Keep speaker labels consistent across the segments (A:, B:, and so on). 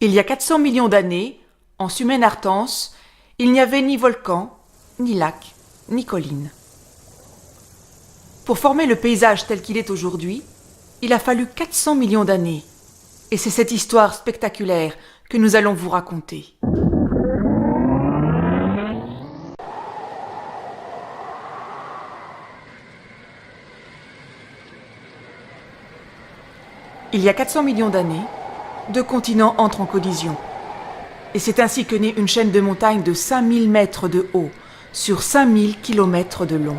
A: Il y a 400 millions d'années, en Sumène-Artense, il n'y avait ni volcan, ni lac, ni colline. Pour former le paysage tel qu'il est aujourd'hui, il a fallu 400 millions d'années. Et c'est cette histoire spectaculaire que nous allons vous raconter. Il y a 400 millions d'années, deux continents entrent en collision. Et c'est ainsi que naît une chaîne de montagnes de 5000 mètres de haut sur 5000 kilomètres de long.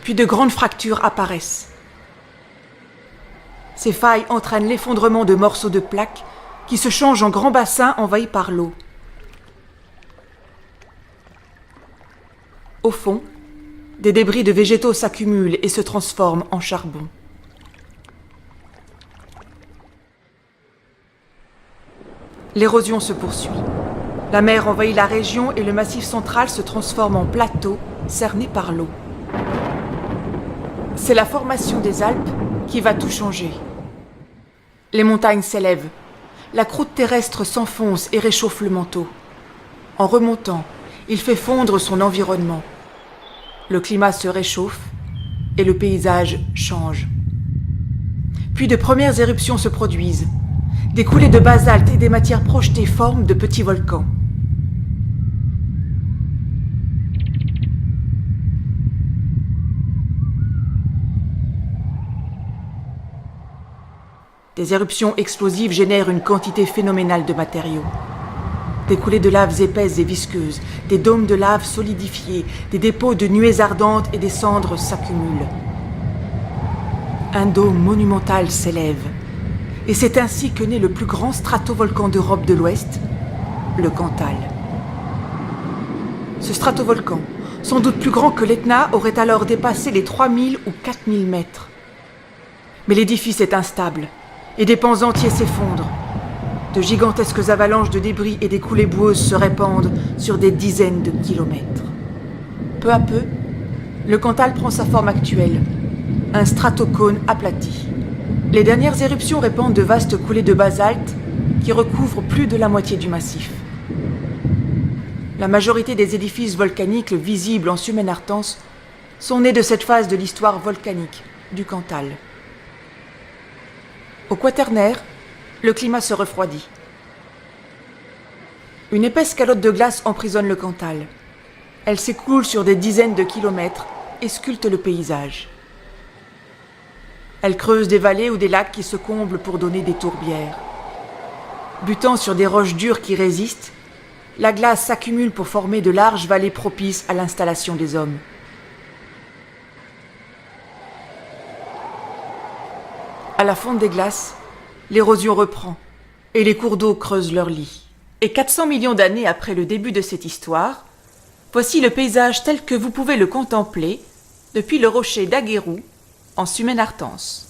A: Puis de grandes fractures apparaissent. Ces failles entraînent l'effondrement de morceaux de plaques qui se changent en grands bassins envahis par l'eau. Au fond, des débris de végétaux s'accumulent et se transforment en charbon. L'érosion se poursuit. La mer envahit la région et le massif central se transforme en plateau cerné par l'eau. C'est la formation des Alpes qui va tout changer. Les montagnes s'élèvent. La croûte terrestre s'enfonce et réchauffe le manteau. En remontant, il fait fondre son environnement. Le climat se réchauffe et le paysage change. Puis de premières éruptions se produisent. Des coulées de basalte et des matières projetées forment de petits volcans. Des éruptions explosives génèrent une quantité phénoménale de matériaux. Des coulées de laves épaisses et visqueuses, des dômes de lave solidifiés, des dépôts de nuées ardentes et des cendres s'accumulent. Un dôme monumental s'élève. Et c'est ainsi que naît le plus grand stratovolcan d'Europe de l'Ouest, le Cantal. Ce stratovolcan, sans doute plus grand que l'Etna, aurait alors dépassé les 3000 ou 4000 mètres. Mais l'édifice est instable. Et des pans entiers s'effondrent. De gigantesques avalanches de débris et des coulées boueuses se répandent sur des dizaines de kilomètres. Peu à peu, le Cantal prend sa forme actuelle, un stratocône aplati. Les dernières éruptions répandent de vastes coulées de basalte qui recouvrent plus de la moitié du massif. La majorité des édifices volcaniques visibles en Sumène-Artense sont nés de cette phase de l'histoire volcanique du Cantal. Au Quaternaire, le climat se refroidit. Une épaisse calotte de glace emprisonne le Cantal. Elle s'écoule sur des dizaines de kilomètres et sculpte le paysage. Elle creuse des vallées ou des lacs qui se comblent pour donner des tourbières. Butant sur des roches dures qui résistent, la glace s'accumule pour former de larges vallées propices à l'installation des hommes. À la fonte des glaces, l'érosion reprend et les cours d'eau creusent leur lit. Et 400 millions d'années après le début de cette histoire, voici le paysage tel que vous pouvez le contempler depuis le rocher d'Agérou en Sumène-Artense.